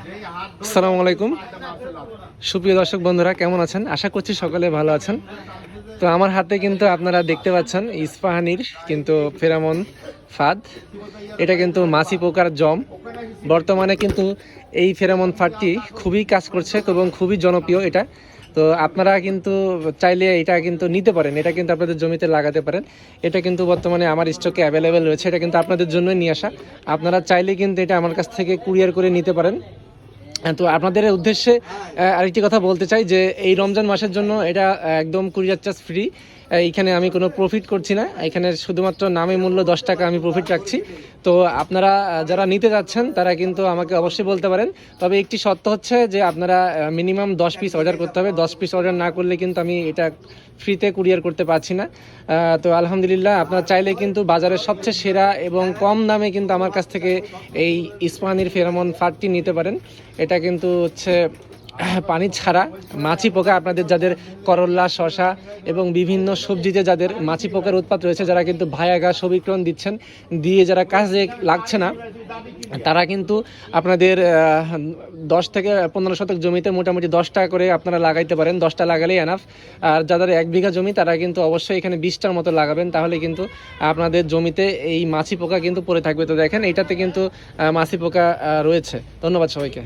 আসসালামু আলাইকুম সুপ্রিয় দর্শক বন্ধুরা, কেমন আছেন? আশা করছি সকলে ভালো আছেন। তো আমার হাতে কিন্তু আপনারা দেখতে পাচ্ছেন ইস্পাহানির কিন্তু ফেরামন ফাঁদ। এটা কিন্তু মাছি পোকার জম। বর্তমানে কিন্তু এই ফেরামন ফাঁদটি খুবই কাজ করছে এবং খুবই জনপ্রিয় এটা। তো আপনারা কিন্তু চাইলে এটা কিন্তু নিতে পারেন, এটা কিন্তু আপনাদের জমিতে লাগাতে পারেন। এটা কিন্তু বর্তমানে আমার স্টকে অ্যাভেলেবেল রয়েছে, এটা কিন্তু আপনাদের জন্যই নিয়ে আসা। আপনারা চাইলে কিন্তু এটা আমার কাছ থেকে কুরিয়ার করে নিতে পারেন। তো আপনাদের উদ্দেশ্যে আরেকটি কথা বলতে চাই যে এই রমজান মাসের জন্য এটা একদম কুরিয়ার চার্জ ফ্রি। এইখানে আমি কোনো প্রফিট করছি না, এখানে শুধুমাত্র নামে মূল্য 10 টাকা আমি প্রফিট রাখছি। তো আপনারা যারা নিতে যাচ্ছেন তারা কিন্তু আমাকে অবশ্যই বলতে পারেন। তবে একটি শর্ত হচ্ছে যে আপনারা মিনিমাম 10 পিস অর্ডার করতে হবে। 10 পিস অর্ডার না করলে কিন্তু আমি এটা ফ্রিতে কুরিয়ার করতে পারছি না। তো আলহামদুলিল্লাহ, আপনারা চাইলে কিন্তু বাজারের সবচেয়ে সেরা এবং কম দামে কিন্তু আমার কাছ থেকে এই ইস্পাহানির ফেরামন ফাঁদটি নিতে পারেন। এটা কিন্তু হচ্ছে পানি ছাড়া মাছি পোকা, আপনাদের যাদের করল্লা, শশা এবং বিভিন্ন সবজিতে যাদের মাছি পোকার উৎপাত রয়েছে, যারা কিন্তু ভায়াগা সবিক্রম দিচ্ছেন, দিয়ে যারা কাজে লাগছে না, তারা কিন্তু আপনাদের 10 থেকে 15 শতক জমিতে মোটামুটি 10 টাকা করে আপনারা লাগাইতে পারেন। 10টা লাগালেই এনাফ। আর যাদের 1 বিঘা জমি তারা কিন্তু অবশ্যই এখানে 20টার মতো লাগাবেন, তাহলে কিন্তু আপনাদের জমিতে এই মাছি পোকা কিন্তু পড়ে থাকবে। তো দেখেন, এইটাতে কিন্তু মাছি পোকা রয়েছে। ধন্যবাদ সবাইকে।